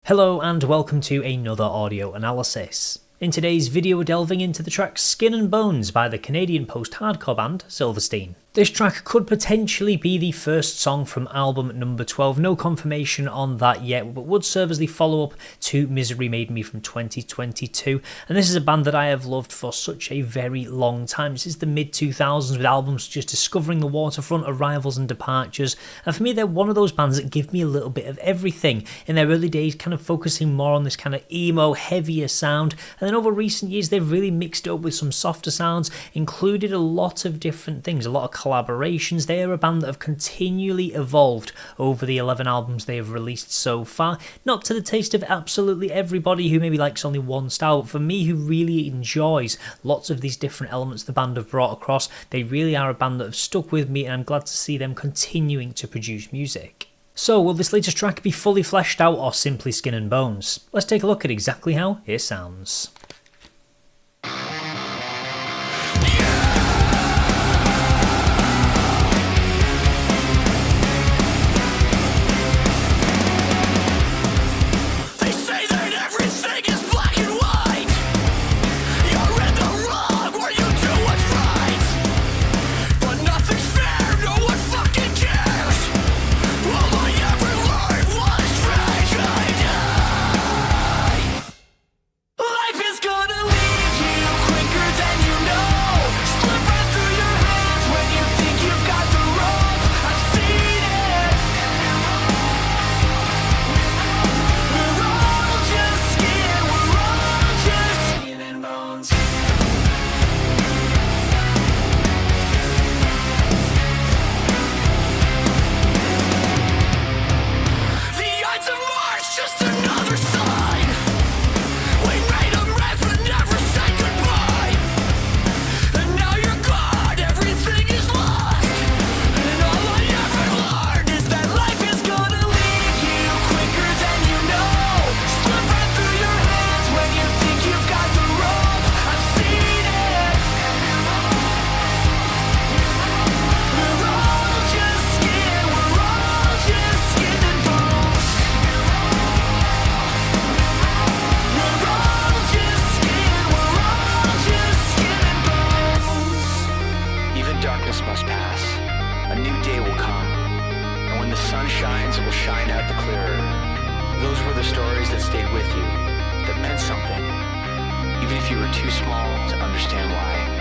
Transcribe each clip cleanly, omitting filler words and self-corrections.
Hello and welcome to another audio analysis. In today's video we're delving into the track Skin and Bones by the Canadian post-hardcore band Silverstein. This track could potentially be the first song from album number 12, no confirmation on that yet, but would serve as the follow-up to Misery Made Me from 2022, and this is a band that I have loved for such a very long time, since the mid-2000s, with albums just Discovering the Waterfront, Arrivals and Departures, and for me they're one of those bands that give me a little bit of everything. In their early days, kind of focusing more on this kind of emo, heavier sound, and then over recent years they've really mixed it up with some softer sounds, included a lot of different things, a lot of collaborations. They are a band that have continually evolved over the 11 albums they have released so far, not to the taste of absolutely everybody who maybe likes only one style, but for me who really enjoys lots of these different elements the band have brought across. They really are a band that have stuck with me, and I'm glad to see them continuing to produce music. So will this latest track be fully fleshed out or simply skin and bones? Let's take a look at exactly how it sounds. Must pass. A new day will come, and when the sun shines, it will shine out the clearer. Those were the stories that stayed with you, that meant something, even if you were too small to understand why.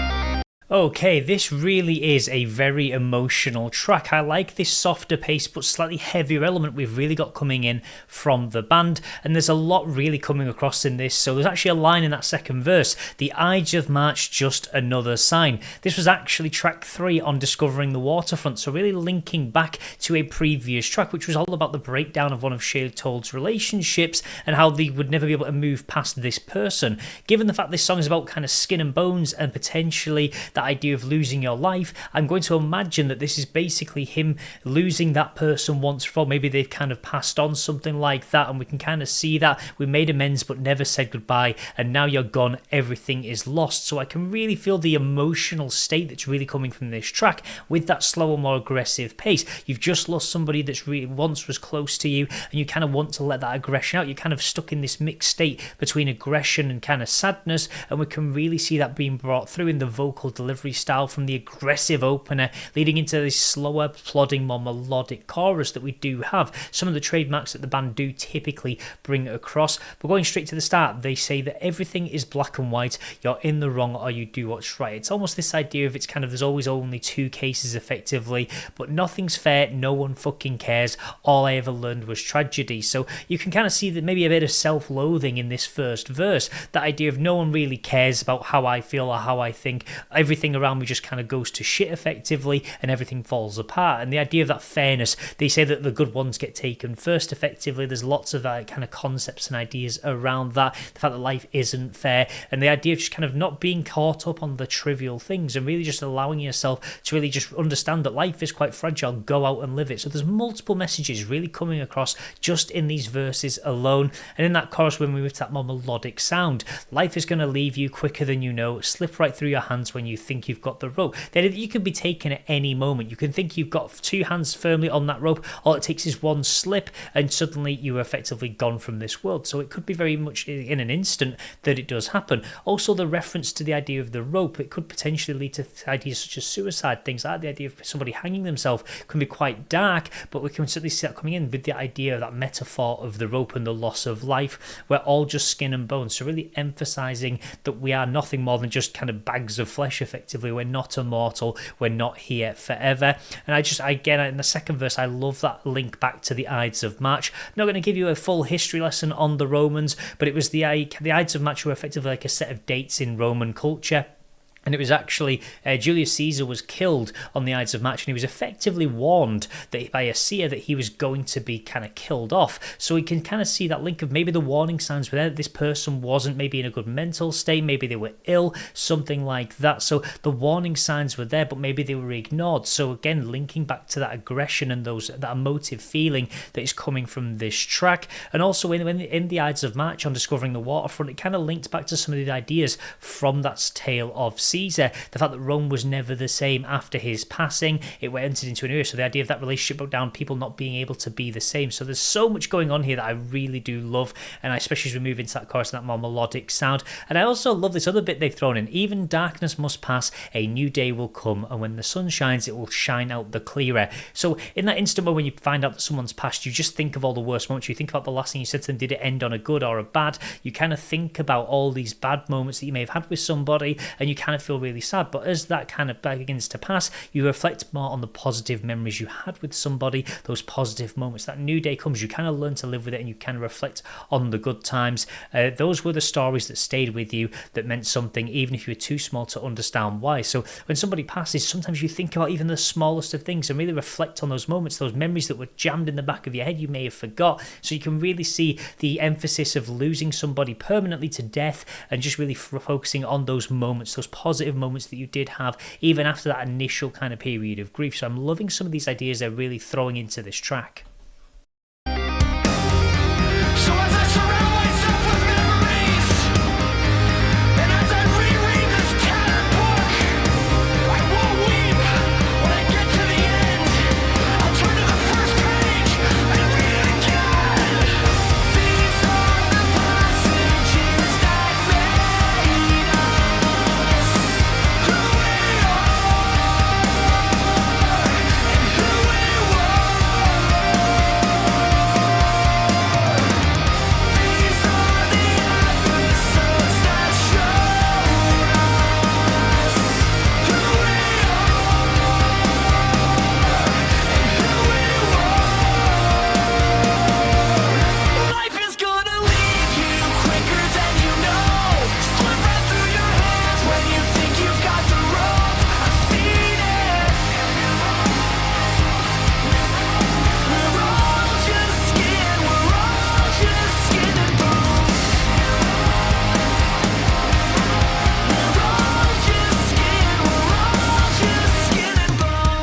Okay, this really is a very emotional track. I like this softer pace but slightly heavier element we've really got coming in from the band, and there's a lot really coming across in this. So there's actually a line in that second verse, "The Ides of March, just another sign." This was actually track 3 on Discovering the Waterfront, so really linking back to a previous track which was all about the breakdown of one of Shea Told's relationships and how they would never be able to move past this person. Given the fact this song is about kind of skin and bones and potentially that idea of losing your life, I'm going to imagine that this is basically him losing that person once for all. Maybe they've kind of passed on, something like that, and we can kind of see that we made amends but never said goodbye, and now you're gone, everything is lost. So I can really feel the emotional state that's really coming from this track with that slower, more aggressive pace. You've just lost somebody that's really once was close to you, and you kind of want to let that aggression out. You're kind of stuck in this mixed state between aggression and kind of sadness, and we can really see that being brought through in the vocal delivery style, from the aggressive opener leading into this slower, plodding, more melodic chorus that we do have. Some of the trademarks that the band do typically bring across. But going straight to the start, they say that everything is black and white, you're in the wrong or you do what's right. It's almost this idea of it's kind of there's always only two cases effectively, but nothing's fair, no one fucking cares, all I ever learned was tragedy. So you can kind of see that maybe a bit of self-loathing in this first verse, that idea of no one really cares about how I feel or how I think, everything around me just kind of goes to shit effectively and everything falls apart. And the idea of that fairness, they say that the good ones get taken first effectively. There's lots of kind of concepts and ideas around that, the fact that life isn't fair, and the idea of just kind of not being caught up on the trivial things and really just allowing yourself to really just understand that life is quite fragile, go out and live it. So there's multiple messages really coming across just in these verses alone. And in that chorus, when we move to that more melodic sound, life is going to leave you quicker than you know, slip right through your hands when you think you've got the rope. The idea that you could be taken at any moment. You can think you've got two hands firmly on that rope, all it takes is one slip and suddenly you're effectively gone from this world. So it could be very much in an instant that it does happen. Also, the reference to the idea of the rope, it could potentially lead to ideas such as suicide, things like the idea of somebody hanging themselves can be quite dark, but we can certainly see that coming in with the idea of that metaphor of the rope and the loss of life. We're all just skin and bones, so really emphasizing that we are nothing more than just kind of bags of flesh effectively. We're not immortal, we're not here forever. And again, in the second verse, I love that link back to the Ides of March. I'm not going to give you a full history lesson on the Romans, but it was the Ides of March were effectively like a set of dates in Roman culture. And it was actually Julius Caesar was killed on the Ides of March, and he was effectively warned that by a seer that he was going to be kind of killed off. So we can kind of see that link of maybe the warning signs were there. This person wasn't maybe in a good mental state, maybe they were ill, something like that. So the warning signs were there, but maybe they were ignored. So again, linking back to that aggression and that emotive feeling that is coming from this track. And also in the Ides of March on Discovering the Waterfront, it kind of linked back to some of the ideas from that tale of Caesar. The fact that Rome was never the same after his passing, it entered into an era. So the idea of that relationship broke down, people not being able to be the same. So there's so much going on here that I really do love, and especially as we move into that chorus and that more melodic sound. And I also love this other bit they've thrown in. Even darkness must pass, a new day will come, and when the sun shines, it will shine out the clearer. So in that instant where when you find out that someone's passed, you just think of all the worst moments. You think about the last thing you said to them. Did it end on a good or a bad? You kind of think about all these bad moments that you may have had with somebody, and you kind of feel really sad. But as that kind of begins to pass, you reflect more on the positive memories you had with somebody, those positive moments. That new day comes, you kind of learn to live with it, and you kind of reflect on the good times. Those were the stories that stayed with you, that meant something, even if you were too small to understand why. So when somebody passes, sometimes you think about even the smallest of things and really reflect on those moments, those memories that were jammed in the back of your head you may have forgot. So you can really see the emphasis of losing somebody permanently to death, and just really focusing on those moments, those positive moments that you did have even after that initial kind of period of grief. So I'm loving some of these ideas they're really throwing into this track. So as I surround myself with memories, and as I reread this tattered book, I won't weep when I get to the end. I'll turn to the first page and read it again. These are the passages that made us who we are and who we were. These are the episodes that showed us who we are and who we were. Life is gonna leave you quicker than you know. Slip right through your hands when you think you've got the rope. I've seen it. We're all just skin. We're all just skin and bones. We're all just skin. We're all just skin and bones.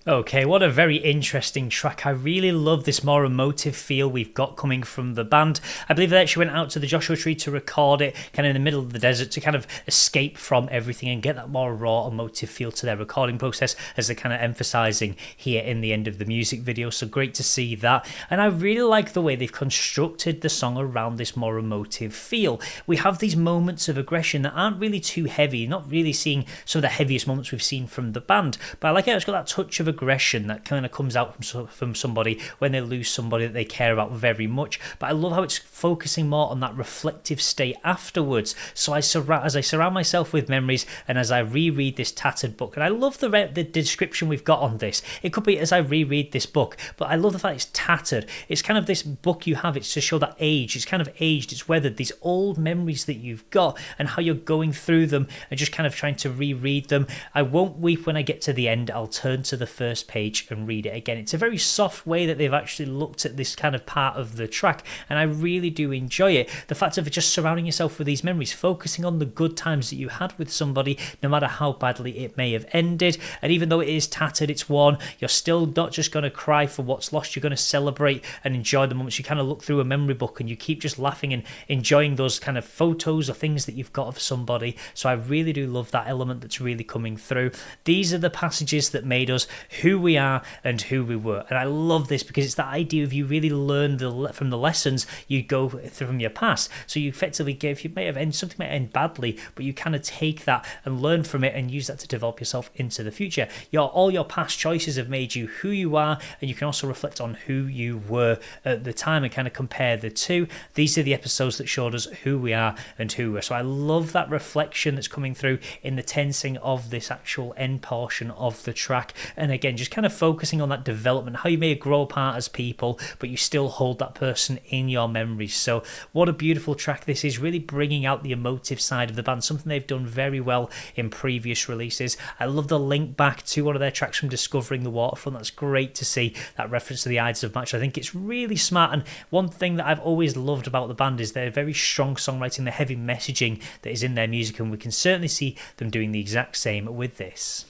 Okay, what a very interesting track. I really love this more emotive feel we've got coming from the band. I believe they actually went out to the Joshua Tree to record it kind of in the middle of the desert to kind of escape from everything and get that more raw emotive feel to their recording process, as they're kind of emphasizing here in the end of the music video. So great to see that. And I really like the way they've constructed the song around this more emotive feel. We have these moments of aggression that aren't really too heavy, not really seeing some of the heaviest moments we've seen from the band, but I like how it's got that touch of aggression that kind of comes out from somebody when they lose somebody that they care about very much. But I love how it's focusing more on that reflective state afterwards. So as I surround myself with memories, and as I reread this tattered book, and I love the description we've got on this. It could be as I reread this book, but I love the fact it's tattered. It's kind of this book you have, it's to show that age. It's kind of aged, it's weathered, these old memories that you've got, and how you're going through them and just kind of trying to reread them. I won't weep when I get to the end, I'll turn to the first first page and read it again. It's a very soft way that they've actually looked at this kind of part of the track, and I really do enjoy it. The fact of just surrounding yourself with these memories, focusing on the good times that you had with somebody, no matter how badly it may have ended. And even though it is tattered, it's worn, you're still not just going to cry for what's lost. You're going to celebrate and enjoy the moments. You kind of look through a memory book and you keep just laughing and enjoying those kind of photos or things that you've got of somebody. So I really do love that element that's really coming through. These are the passages that made us who we are and who we were. And I love this because it's that idea of you really learn from the lessons you go through from your past. So you effectively give, you may have ended, something might end badly, but you kind of take that and learn from it and use that to develop yourself into the future. All your past choices have made you who you are, and you can also reflect on who you were at the time and kind of compare the two. These are the episodes that showed us who we are and who we are. So I love that reflection that's coming through in the tensing of this actual end portion of the track. And again, just kind of focusing on that development, how you may grow apart as people, but you still hold that person in your memories. So what a beautiful track this is, really bringing out the emotive side of the band, something they've done very well in previous releases. I love the link back to one of their tracks from Discovering the Waterfront. That's great to see that reference to the Ides of March. I think it's really smart, and one thing that I've always loved about the band is their very strong songwriting, the heavy messaging that is in their music, and we can certainly see them doing the exact same with this.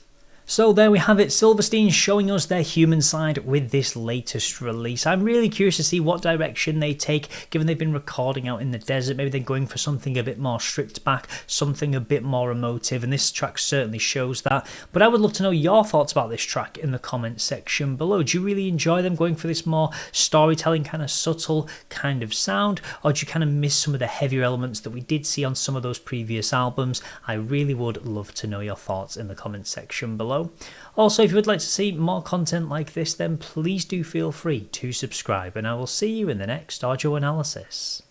So there we have it, Silverstein showing us their human side with this latest release. I'm really curious to see what direction they take, given they've been recording out in the desert. Maybe they're going for something a bit more stripped back, something a bit more emotive, and this track certainly shows that. But I would love to know your thoughts about this track in the comment section below. Do you really enjoy them going for this more storytelling, kind of subtle kind of sound, or do you kind of miss some of the heavier elements that we did see on some of those previous albums? I really would love to know your thoughts in the comment section below. Also, if you would like to see more content like this, then please do feel free to subscribe, and I will see you in the next audio analysis.